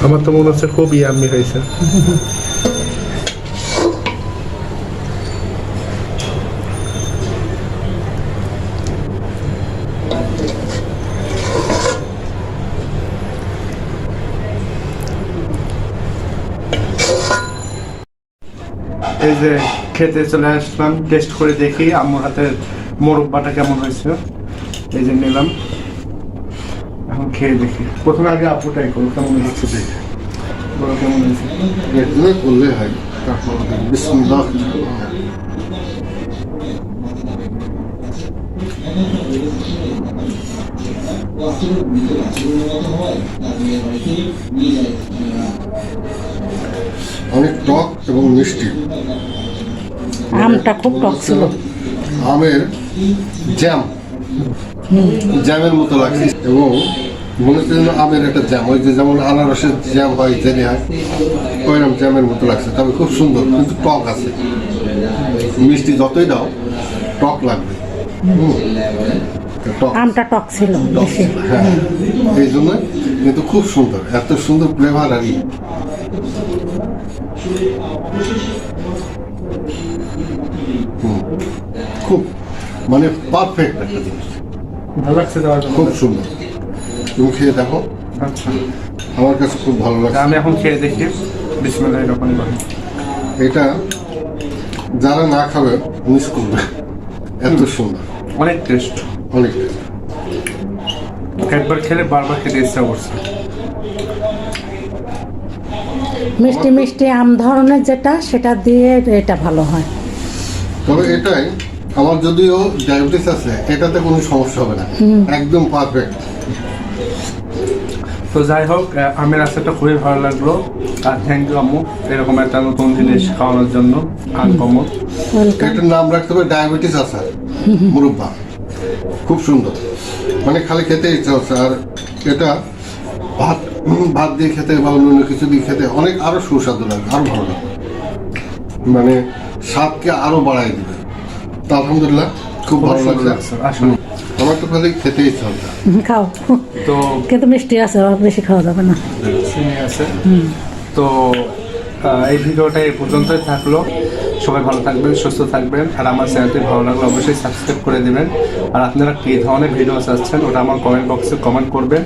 আমার তো মনে হচ্ছে খুব ইয়াম্মি হয়েছে। এই যে খেতে চলে আসলাম, টেস্ট করে দেখি আম্মুর হাতের মোরব্বাটা কেমন হয়েছে। এই যে নিলাম, এখন খেয়ে দেখি। প্রথমে আগে আপু ট্রাই করো কেমন হচ্ছে দেখি, বলো কেমন হয়েছে। এগুলো করলে হয়। বিসমিল্লাহ। অনেক টক এবং মিষ্টি। আমটা খুব টক ছিল। আমের জ্যামের মতো লাগছে এবং মনে হচ্ছে যেন আমের একটা জ্যাম, ওই যে যেমন আনারসের জ্যাম হয় জেনে হয় ওইরকম জ্যামের মতো লাগছে। তবে খুব সুন্দর, কিন্তু টক আছে। মিষ্টি যতই দাও টক লাগবে। টক, আমটা টক ছিল বেশি। হ্যাঁ, এই জন্য কিন্তু খুব সুন্দর, এত সুন্দর ফ্লেভার। আর খুব মানে পারফেক্ট একটা জিনিস, ভালো লাগছে দেওয়ার জন্য। খুব সুন্দর। তুমি খেয়ে দেখো, আচ্ছা, আমার কাছে খুব ভালো লাগছে। আমি এখন খেয়ে দেখি। বিসমিল্লাহির রহমানির রহিম। এটা যারা না খাবে মিস করবে, এত সুন্দর, অনেক টেস্ট। অনেক। একবার খেলে বারবার খেতে ইচ্ছা করছে। মিষ্টি মিষ্টি আম ধরনের যেটা, সেটা দিয়ে এটা ভালো হয়। তবে এটাই আমার, যদিও ডায়াবেটিস আছে, এটাতে কোনো সমস্যা হবে না, একদম পারফেক্ট। তো যাই হোক, আমের আচারটা খুবই ভালো লাগলো। আর থ্যাংক ইউ আম্মু, এরকম একটা নতুন জিনিস খাওয়ানোর জন্য। আনকমন। এটার নাম রাখতে হবে ডায়াবেটিস আচার মুরব্বা। খুব সুন্দর, মানে খালি খেতে ইচ্ছা হচ্ছে। আর এটা ভাত দিয়ে খেতে বা অন্য কিছু দিয়ে খেতে অনেক আরো সুস্বাদু লাগবে, আরো ভালো লাগবে, মানে স্বাদকে আরো বাড়াই দিবে। তো আলহামদুলিল্লাহ খুব ভালো লাগছে। আসলে আমার তো খালি খেতে ইচ্ছা হচ্ছে। খাও, তো কিন্তু মিষ্টি আছে, আর বেশি খাওয়া যাবে না। চিনি আছে। তো এই ভিডিওটা এই পর্যন্তই থাকলো। সবাই ভালো থাকবেন, সুস্থ থাকবেন। আর আমার চ্যানেলটি ভালো লাগলে অবশ্যই সাবস্ক্রাইব করে দিবেন। আর আপনারা কী ধরনের ভিডিও চাচ্ছেন ওটা আমার কমেন্ট বক্সে কমেন্ট করবেন।